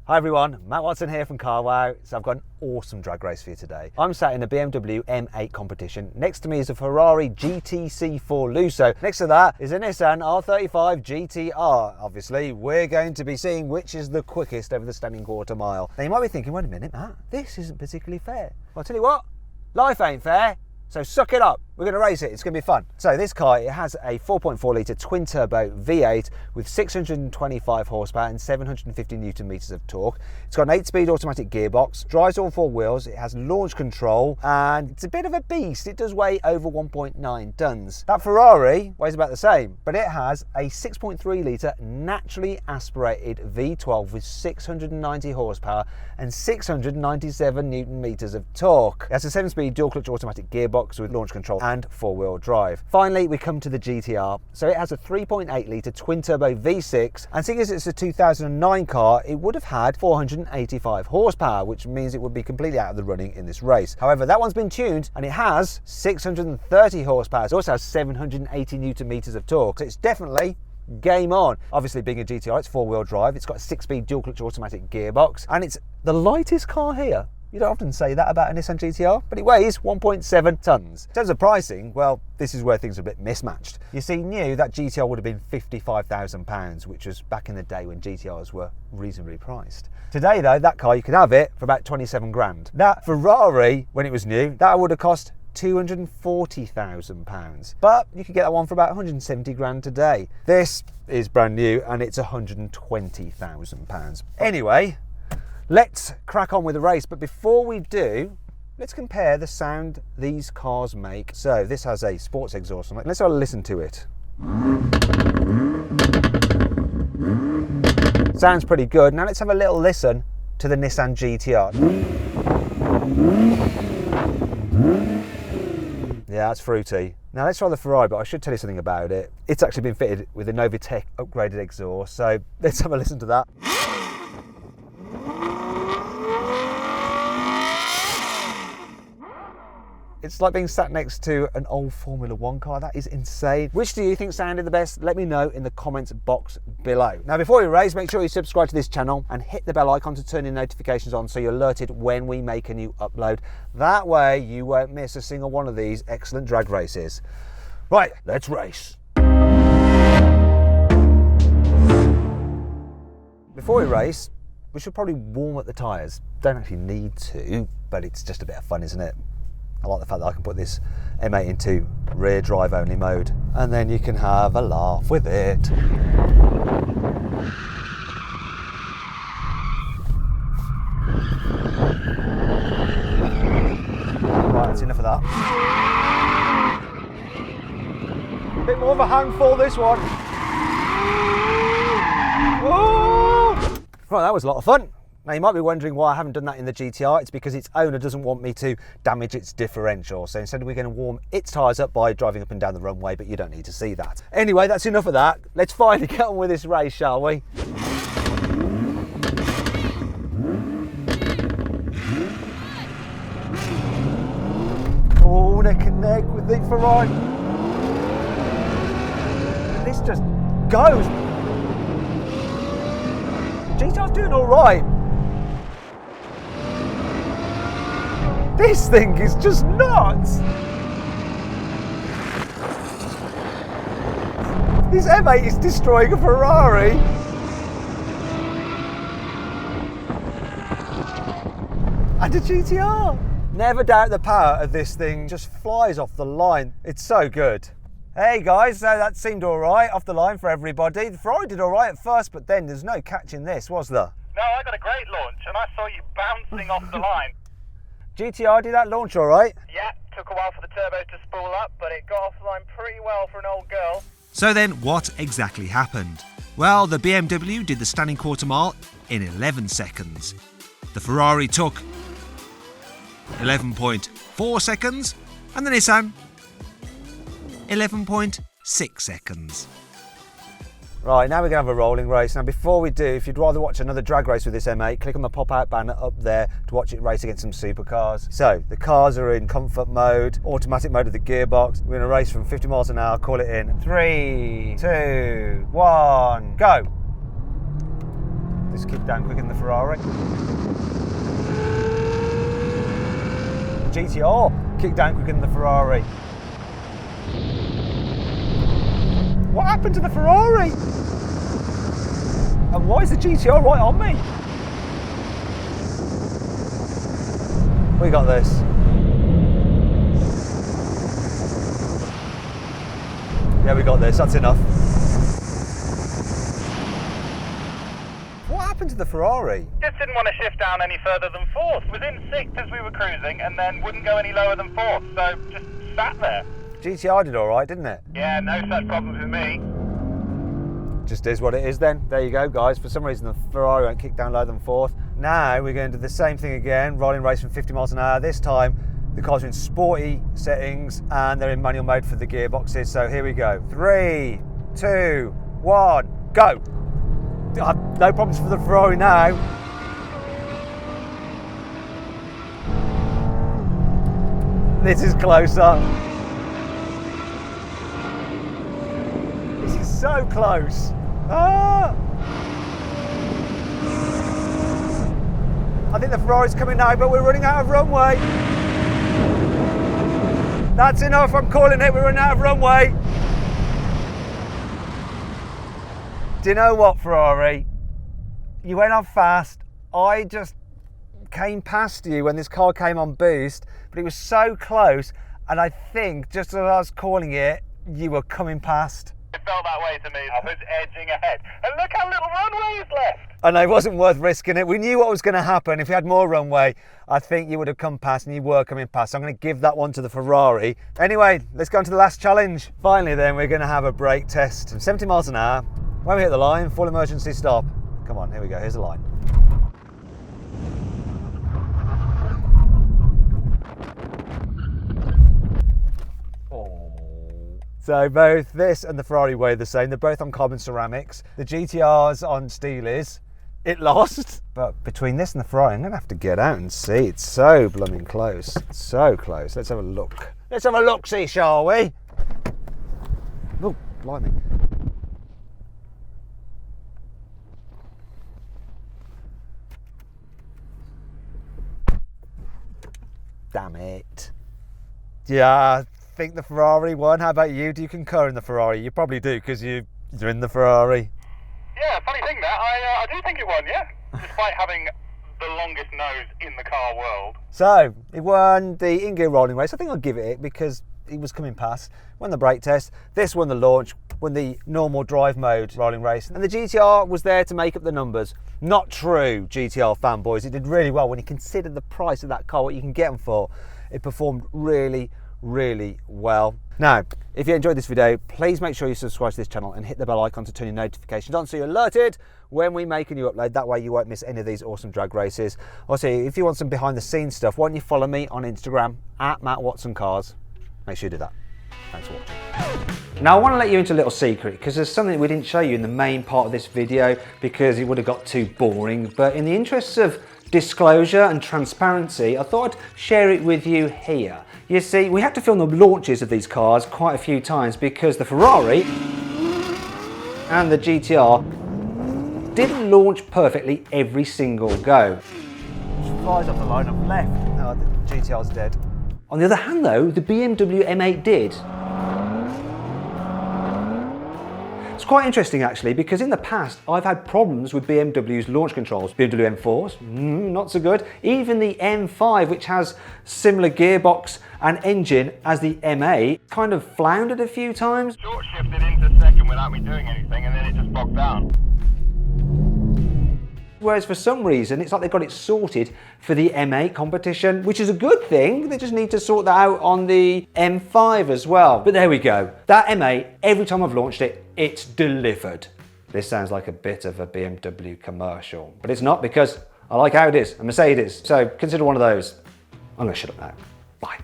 Hi everyone, Matt Watson here from carwow. So I've got an awesome drag race for you today. I'm sat in a BMW M8 competition. Next to me is a Ferrari GTC4 Lusso. Next to that is a Nissan R35 GT-R. Obviously, we're going to be seeing which is the quickest over the standing quarter mile. Now you might be thinking, wait a minute, Matt, this isn't particularly fair. Well, I'll tell you what, life ain't fair. So suck it up, we're going to race it, it's going to be fun. So this car, it has a 4.4 litre twin turbo V8 with 625 horsepower and 750 newton meters of torque. It's got an 8-speed automatic gearbox, drives all four wheels, it has launch control, and it's a bit of a beast. It does weigh over 1.9 tons. That Ferrari weighs about the same, but it has a 6.3 litre naturally aspirated V12 with 690 horsepower and 697 newton meters of torque. It has a 7-speed dual clutch automatic gearbox with launch control and four-wheel drive. Finally, we come to the GT-R. So it has a 3.8 litre twin turbo V6, and seeing as it's a 2009 car, it would have had 485 horsepower, which means it would be completely out of the running in this race. However, that one's been tuned and it has 630 horsepower. It also has 780 newton meters of torque. So it's definitely game on. Obviously, being a GT-R, it's four-wheel drive. It's got a 6-speed dual clutch automatic gearbox, and it's the lightest car here. You don't often say that about a Nissan GT-R, but it weighs 1.7 tons. In terms of pricing, well, this is where things are a bit mismatched. You see, new, that GT-R would have been £55,000, which was back in the day when GT-Rs were reasonably priced. Today, though, that car, you can have it for about 27 grand. That Ferrari, when it was new, that would have cost £240,000. But you could get that one for about 170 grand today. This is brand new and it's £120,000. Anyway, let's crack on with the race, but before we do, let's compare the sound these cars make. So this has a sports exhaust on it. Let's have a listen to it. Sounds pretty good. Now let's have a little listen to the Nissan GT-R. Yeah, that's fruity. Now let's try the Ferrari, but I should tell you something about it. It's actually been fitted with a Novitec upgraded exhaust, so let's have a listen to that. It's like being sat next to an old Formula One car. That is insane. Which do you think sounded the best? Let me know in the comments box below. Now, before we race, make sure you subscribe to this channel and hit the bell icon to turn your notifications on so you're alerted when we make a new upload. That way, you won't miss a single one of these excellent drag races. Right, let's race. Before we race, we should probably warm up the tyres. Don't actually need to, but it's just a bit of fun, isn't it? I like the fact that I can put this M8 into rear drive only mode, and then you can have a laugh with it. Right, that's enough of that. A bit more of a handful, this one. Whoa! Right, that was a lot of fun. Now you might be wondering why I haven't done that in the GT-R. It's because its owner doesn't want me to damage its differential. So instead we're going to warm its tyres up by driving up and down the runway, but you don't need to see that. Anyway, that's enough of that. Let's finally get on with this race, shall we? Oh, neck and neck with the Ferrari. This just goes. GT-R's doing all right. This thing is just nuts! This M8 is destroying a Ferrari! And a GT-R! Never doubt the power of this thing, just flies off the line. It's so good. Hey guys, so that seemed alright off the line for everybody. The Ferrari did alright at first, but then there's no catching this, was there? No, I got a great launch and I saw you bouncing off the line. GT-R, did that launch all right? Yeah, took a while for the turbos to spool up, but it got off the line pretty well for an old girl. So then, what exactly happened? Well, the BMW did the standing quarter mile in 11 seconds. The Ferrari took 11.4 seconds, and the Nissan 11.6 seconds. Right, now we're going to have a rolling race. Now before we do, if you'd rather watch another drag race with this M8, click on the pop-out banner up there to watch it race against some supercars. So, the cars are in comfort mode, automatic mode of the gearbox. We're going to race from 50 miles an hour, call it in 3, 2, 1, go! This kicked down quicker than the Ferrari. GT-R kicked down quicker than the Ferrari. What happened to the Ferrari? And why is the GT-R right on me? We got this. Yeah, we got this. That's enough. What happened to the Ferrari? Just didn't want to shift down any further than fourth. Was in sixth as we were cruising and then wouldn't go any lower than fourth. So just sat there. GT-R did all right, didn't it? Yeah, no such problems with me. Just is what it is then. There you go, guys. For some reason, the Ferrari won't kick down lower than fourth. Now we're going to do the same thing again, rolling race from 50 miles an hour. This time, the cars are in sporty settings and they're in manual mode for the gearboxes. So here we go. 3, 2, 1, go. No problems for the Ferrari now. This is closer. This is so close. Ah! I think the Ferrari's coming now, but we're running out of runway. That's enough, I'm calling it, we're running out of runway. Do you know what, Ferrari? You went on fast. I just came past you when this car came on boost, but it was so close, and I think, just as I was calling it, you were coming past. It felt that way to me. I was edging ahead. And look how little runway is left. I know, it wasn't worth risking it. We knew what was going to happen. If we had more runway, I think you would have come past, and you were coming past. So I'm going to give that one to the Ferrari. Anyway, let's go on to the last challenge. Finally then, we're going to have a brake test. 70 miles an hour. When we hit the line, full emergency stop. Come on, here we go, here's the line. So both this and the Ferrari weigh the same. They're both on carbon ceramics. The GT-R's on Steelies. It lost. But between this and the Ferrari, I'm going to have to get out and see. It's so blooming close. It's so close. Let's have a look. Let's have a look-see, shall we? Oh, blimey. Damn it. Yeah. I think the Ferrari won. How about you? Do you concur in the Ferrari? You probably do because you're in the Ferrari. Yeah, funny thing that. I do think it won, yeah. Despite having the longest nose in the car world. So, it won the in-gear rolling race. I think I'll give it because he was coming past. Won the brake test. This won the launch. Won the normal drive mode rolling race. And the GT-R was there to make up the numbers. Not true, GT-R fanboys. It did really well when you consider the price of that car, what you can get them for. It performed really well. Now, if you enjoyed this video, please make sure you subscribe to this channel and hit the bell icon to turn your notifications on so you're alerted when we make a new upload. That way you won't miss any of these awesome drag races. Also, if you want some behind the scenes stuff, why don't you follow me on Instagram at MattWatsonCars. Make sure you do that. Thanks for watching. Now I want to let you into a little secret because there's something we didn't show you in the main part of this video because it would have got too boring, but in the interests of disclosure and transparency, I thought I'd share it with you here. You see, we had to film the launches of these cars quite a few times because the Ferrari and the GT-R didn't launch perfectly every single go. Flies off the line of left. No, the GT-R's dead. On the other hand though, the BMW M8 did. It's quite interesting actually because in the past I've had problems with BMW's launch controls. BMW M4s, not so good. Even the M5, which has similar gearbox and engine as the M8, kind of floundered a few times. Short shifted into second without me doing anything and then it just bogged down. Whereas for some reason, it's like they've got it sorted for the M8 competition, which is a good thing. They just need to sort that out on the M5 as well. But there we go. That M8, every time I've launched it, it's delivered. This sounds like a bit of a BMW commercial, but it's not because I like how it is, a Mercedes. So consider one of those. I'm gonna shut up now. Bye.